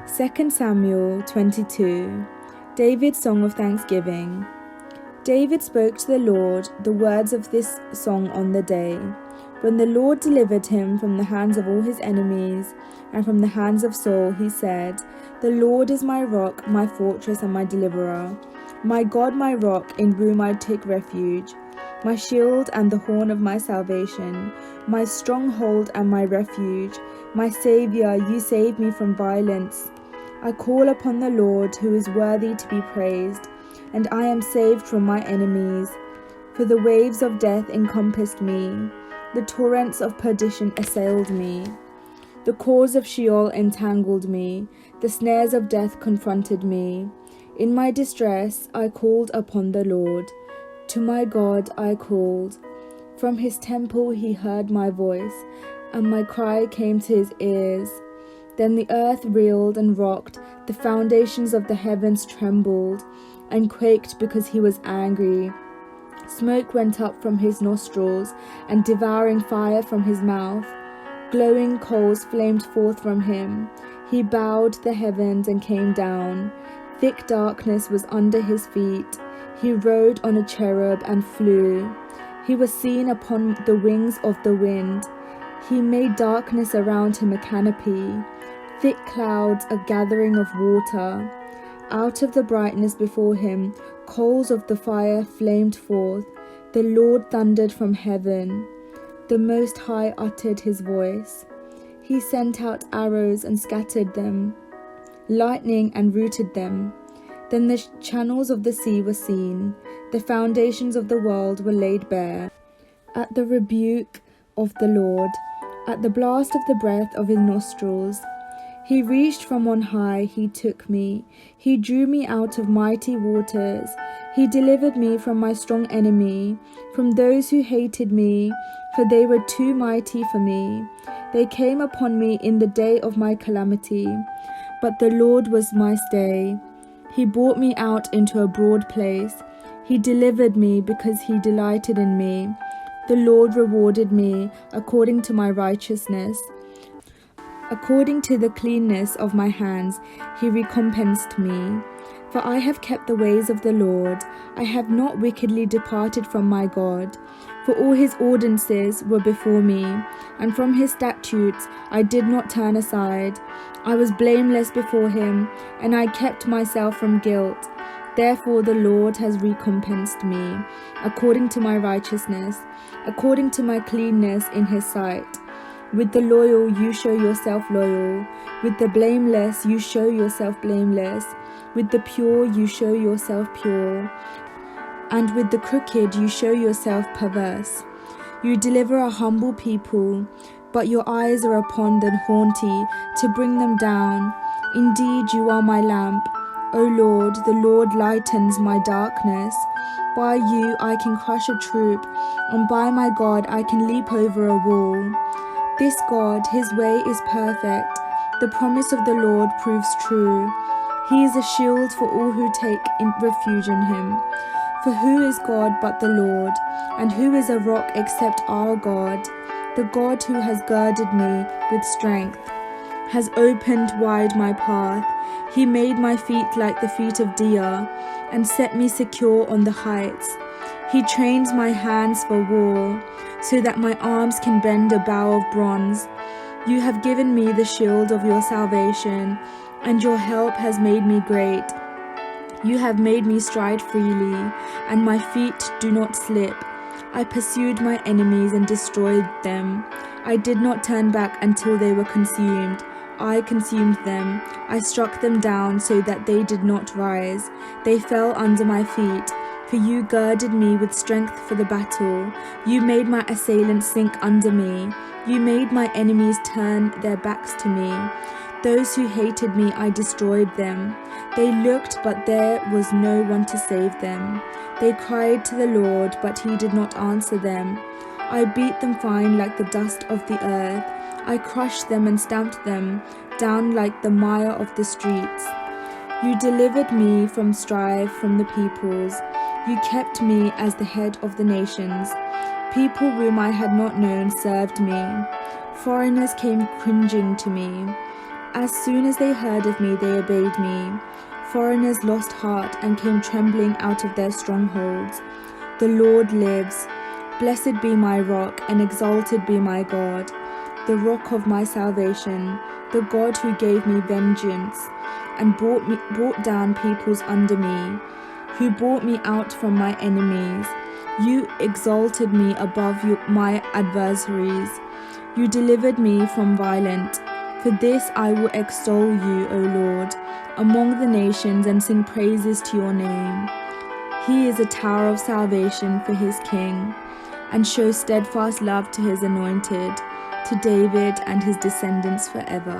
2 Samuel 22. David's Song of Thanksgiving. David spoke to the Lord the words of this song on the day when the Lord delivered him from the hands of all his enemies and from the hands of Saul. He said, "The Lord is my rock, my fortress and my deliverer, my God, my rock, in whom I take refuge, my shield and the horn of my salvation, my stronghold and my refuge, my Saviour. You save me from violence. I call upon the Lord, who is worthy to be praised, and I am saved from my enemies. For the waves of death encompassed me, the torrents of perdition assailed me. The cords of Sheol entangled me, the snares of death confronted me. In my distress I called upon the Lord. To my God I called. From his temple he heard my voice, and my cry came to his ears. Then the earth reeled and rocked, the foundations of the heavens trembled and quaked because he was angry. Smoke went up from his nostrils, and devouring fire from his mouth. Glowing coals flamed forth from him. He bowed the heavens and came down. Thick darkness was under his feet. He rode on a cherub and flew. He was seen upon the wings of the wind. He made darkness around him a canopy, thick clouds a gathering of water. Out of the brightness before him, coals of the fire flamed forth. The Lord thundered from heaven. The Most High uttered his voice. He sent out arrows and scattered them, lightning and rooted them. Then the channels of the sea were seen. The foundations of the world were laid bare. At the rebuke of the Lord, at the blast of the breath of his nostrils, he reached from on high, he took me. He drew me out of mighty waters. He delivered me from my strong enemy, from those who hated me, for they were too mighty for me. They came upon me in the day of my calamity, but the Lord was my stay. He brought me out into a broad place. He delivered me because he delighted in me. The Lord rewarded me according to my righteousness. According to the cleanness of my hands, he recompensed me. For I have kept the ways of the Lord. I have not wickedly departed from my God. For all his ordinances were before me, and from his statutes I did not turn aside. I was blameless before him, and I kept myself from guilt. Therefore the Lord has recompensed me, according to my righteousness, according to my cleanness in his sight. With the loyal you show yourself loyal, with the blameless you show yourself blameless, with the pure you show yourself pure, and with the crooked you show yourself perverse. You deliver a humble people, but your eyes are upon the haughty to bring them down. Indeed you are my lamp, O Lord. The Lord lightens my darkness. By you I can crush a troop, and by my God I can leap over a wall. This God, his way is perfect. The promise of the Lord proves true. He is a shield for all who take refuge in him. For who is God but the Lord? And who is a rock except our God? The God who has girded me with strength, has opened wide my path. He made my feet like the feet of deer, and set me secure on the heights. He trains my hands for war, so that my arms can bend a bow of bronze. You have given me the shield of your salvation, and your help has made me great. You have made me stride freely, and my feet do not slip. I pursued my enemies and destroyed them. I did not turn back until they were consumed. I consumed them. I struck them down so that they did not rise. They fell under my feet. For you girded me with strength for the battle. You made my assailants sink under me. You made my enemies turn their backs to me. Those who hated me, I destroyed them. They looked, but there was no one to save them. They cried to the Lord, but he did not answer them. I beat them fine like the dust of the earth. I crushed them and stamped them down like the mire of the streets. You delivered me from strife from the peoples. You kept me as the head of the nations. People whom I had not known served me. Foreigners came cringing to me. As soon as they heard of me, they obeyed me. Foreigners lost heart and came trembling out of their strongholds. The Lord lives. Blessed be my rock, and exalted be my God, the rock of my salvation, the God who gave me vengeance, and brought down peoples under me, who brought me out from my enemies. You exalted me above my adversaries. You delivered me from violence. For this I will extol you, O Lord, among the nations, and sing praises to your name. He is a tower of salvation for his king, and shows steadfast love to his anointed, to David and his descendants forever.